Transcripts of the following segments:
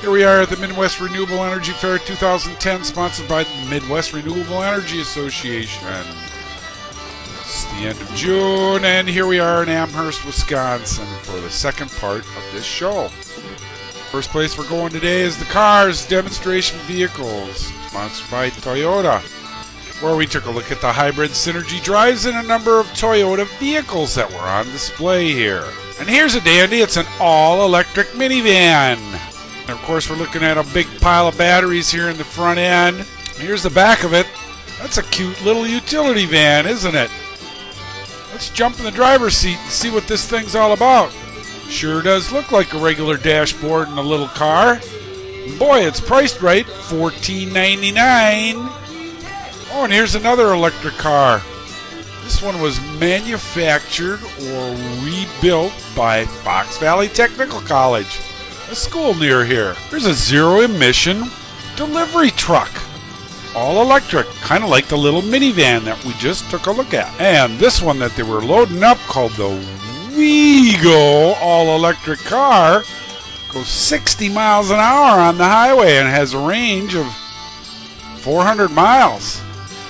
Here we are at the Midwest Renewable Energy Fair 2010, sponsored by the Midwest Renewable Energy Association. It's the end of June, and here we are in Amherst, Wisconsin for the second part of this show. First place we're going today is the Cars Demonstration Vehicles, sponsored by Toyota, where we took a look at the hybrid Synergy drives and a number of Toyota vehicles that were on display here. And here's a dandy, it's an all-electric minivan. And of course we're looking at a big pile of batteries here in the front end. Here's the back of it. That's a cute little utility van, isn't it? Let's jump in the driver's seat and see what this thing's all about. Sure does look like a regular dashboard in a little car. Boy, it's priced right, $14.99. Oh, and here's another electric car. This one was manufactured or rebuilt by Fox Valley Technical College, a school near here. There's a zero-emission delivery truck. All electric, kind of like the little minivan that we just took a look at. And this one that they were loading up, called the WeGo all-electric car, goes 60 miles an hour on the highway and has a range of 400 miles.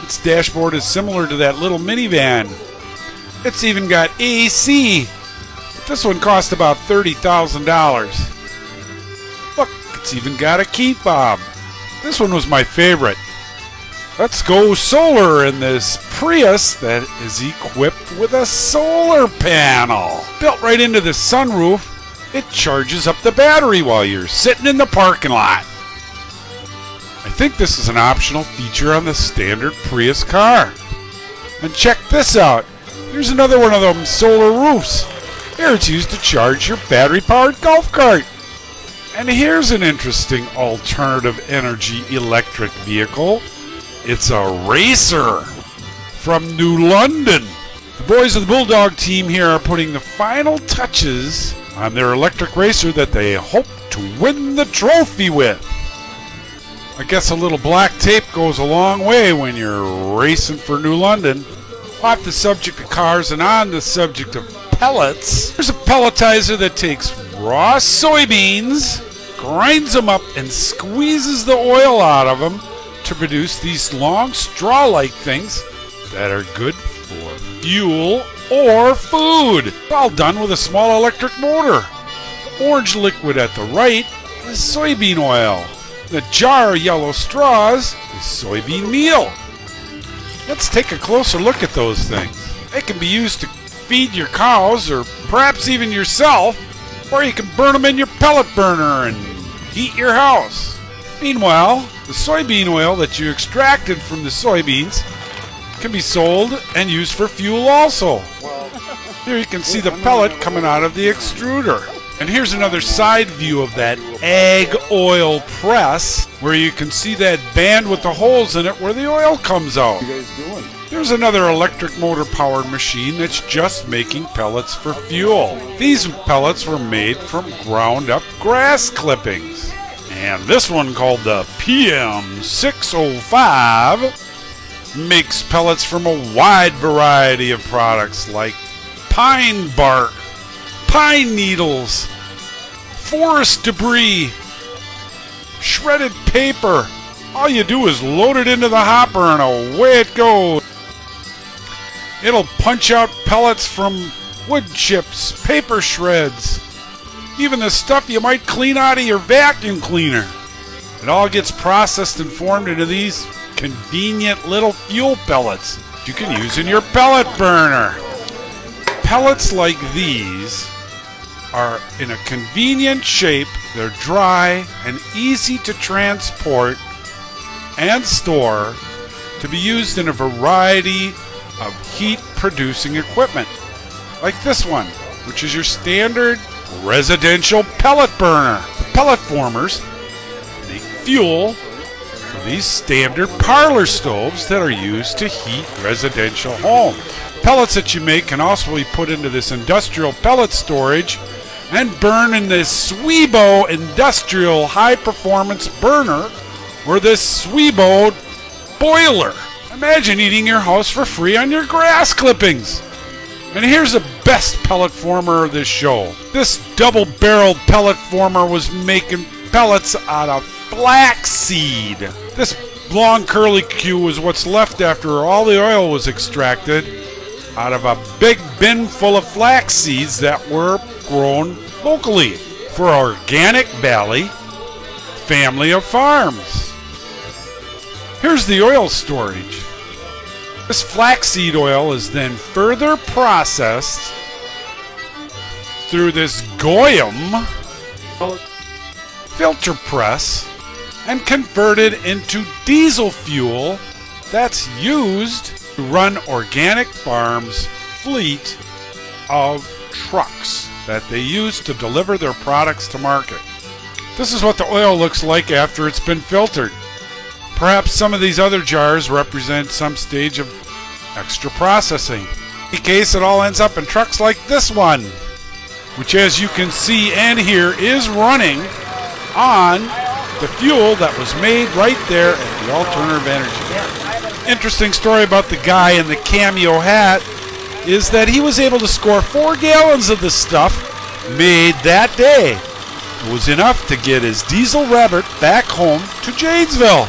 Its dashboard is similar to that little minivan. It's even got AC. This one cost about $30,000. Look, it's even got a key fob. This one was my favorite. Let's go solar in this Prius that is equipped with a solar panel. Built right into the sunroof, it charges up the battery while you're sitting in the parking lot. I think this is an optional feature on the standard Prius car. And check this out. Here's another one of them solar roofs. Here it's used to charge your battery-powered golf cart. And here's an interesting alternative energy electric vehicle. It's a racer from New London. The boys of the Bulldog team here are putting the final touches on their electric racer that they hope to win the trophy with. I guess a little black tape goes a long way when you're racing for New London. Off the subject of cars and on the subject of pellets, there's a pelletizer that takes raw soybeans, grinds them up, and squeezes the oil out of them to produce these long straw-like things that are good for fuel or food. All done with a small electric motor. The orange liquid at the right is soybean oil. The jar of yellow straws is soybean meal. Let's take a closer look at those things. They can be used to feed your cows or perhaps even yourself, or you can burn them in your pellet burner and heat your house. Meanwhile, the soybean oil that you extracted from the soybeans can be sold and used for fuel also. Here you can see the pellet coming out of the extruder. And here's another side view of that ag oil press, where you can see that band with the holes in it where the oil comes out. What are you guys doing? Here's another electric motor powered machine that's just making pellets for fuel. These pellets were made from ground up grass clippings. And this one, called the PM605, makes pellets from a wide variety of products like pine bark, pine needles, forest debris, shredded paper. All you do is load it into the hopper and away it goes. It'll punch out pellets from wood chips, paper shreds, even the stuff you might clean out of your vacuum cleaner. It all gets processed and formed into these convenient little fuel pellets you can use in your pellet burner. Pellets like these are in a convenient shape. They're dry and easy to transport and store to be used in a variety of heat-producing equipment, like this one, which is your standard residential pellet burner. The pellet formers make fuel for these standard parlor stoves that are used to heat residential homes. Pellets that you make can also be put into this industrial pellet storage and burn in this Sweebo industrial high-performance burner or this Sweebo boiler. Imagine eating your house for free on your grass clippings. And here's the best pellet former of this show. This double-barreled pellet former was making pellets out of flaxseed. This long curly Q is what's left after all the oil was extracted out of a big bin full of flax seeds that were grown locally for Organic Valley family of farms. Here's the oil storage. This flaxseed oil is then further processed through this Goyam filter press and converted into diesel fuel that's used to run Organic Farms' fleet of trucks that they use to deliver their products to market. This is what the oil looks like after it's been filtered. Perhaps some of these other jars represent some stage of extra processing. In case it all ends up in trucks like this one, which, as you can see and hear, is running on the fuel that was made right there at the Alternative Energy. Interesting story about the guy in the cameo hat is that he was able to score 4 gallons of the stuff made that day. It was enough to get his diesel rabbit back home to Janesville.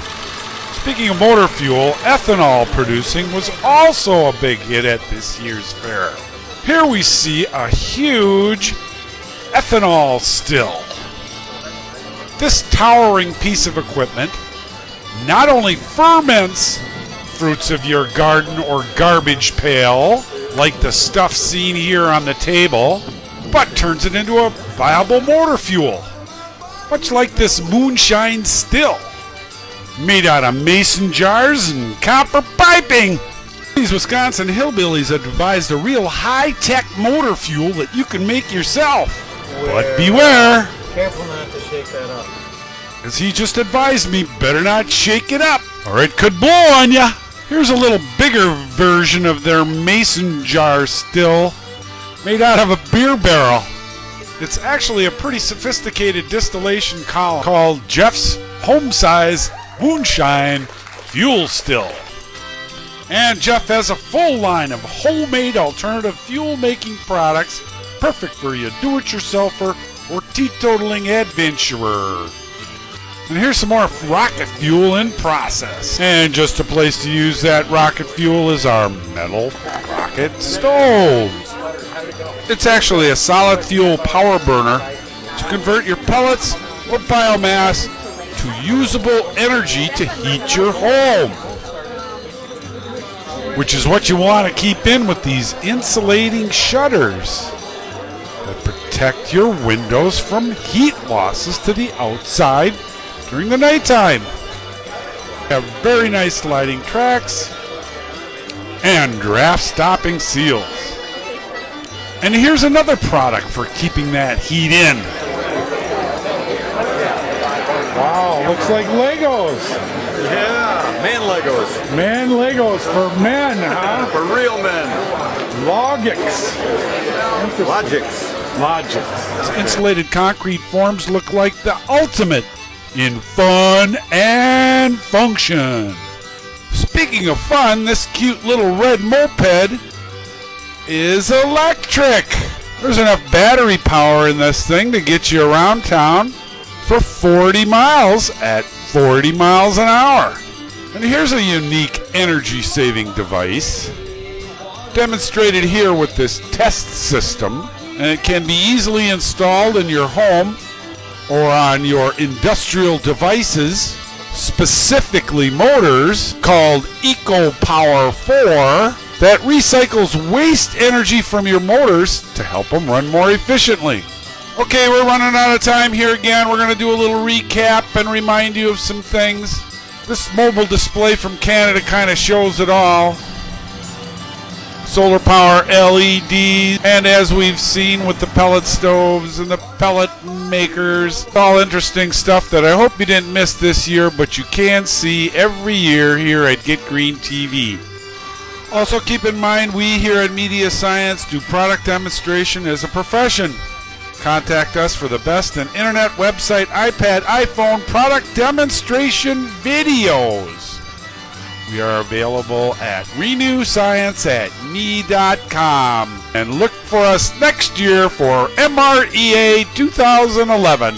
Speaking of motor fuel, ethanol producing was also a big hit at this year's fair. Here we see a huge ethanol still. This towering piece of equipment not only ferments fruits of your garden or garbage pail, like the stuff seen here on the table, but turns it into a viable motor fuel, much like this moonshine still, made out of mason jars and copper piping. These Wisconsin hillbillies have devised a real high-tech motor fuel that you can make yourself. But beware! Careful not to shake that up. As he just advised me, better not shake it up, or it could blow on ya. Here's a little bigger version of their mason jar still, made out of a beer barrel. It's actually a pretty sophisticated distillation column called Jeff's Home Size Moonshine Fuel Still. And Jeff has a full line of homemade alternative fuel-making products, perfect for you do-it-yourselfer or teetotaling adventurer. And here's some more rocket fuel in process. And just a place to use that rocket fuel is our metal rocket stove. It's actually a solid fuel power burner to convert your pellets or biomass to usable energy to heat your home, which is what you want to keep in with these insulating shutters that protect your windows from heat losses to the outside during the nighttime. We have very nice sliding tracks and draft stopping seals. And here's another product for keeping that heat in. Wow, looks like Legos. Yeah, man Legos. Man Legos for men, huh? For real men. Logix. Logix. Insulated concrete forms look like the ultimate in fun and function. Speaking of fun, this cute little red moped is electric. There's enough battery power in this thing to get you around town for 40 miles at 40 miles an hour. And here's a unique energy-saving device demonstrated here with this test system, and it can be easily installed in your home or on your industrial devices, specifically motors, called EcoPower 4, that recycles waste energy from your motors to help them run more efficiently. Okay, we're running out of time here again. We're going to do a little recap and remind you of some things. This mobile display from Canada kind of shows it all. Solar power LEDs, and as we've seen with the pellet stoves and the pellet makers, all interesting stuff that I hope you didn't miss this year, but you can see every year here at Get Green TV. Also keep in mind, we here at Media Science do product demonstration as a profession. Contact us for the best in internet, website, iPad, iPhone product demonstration videos. We are available at renewscience@me.com. And look for us next year for MREA 2011.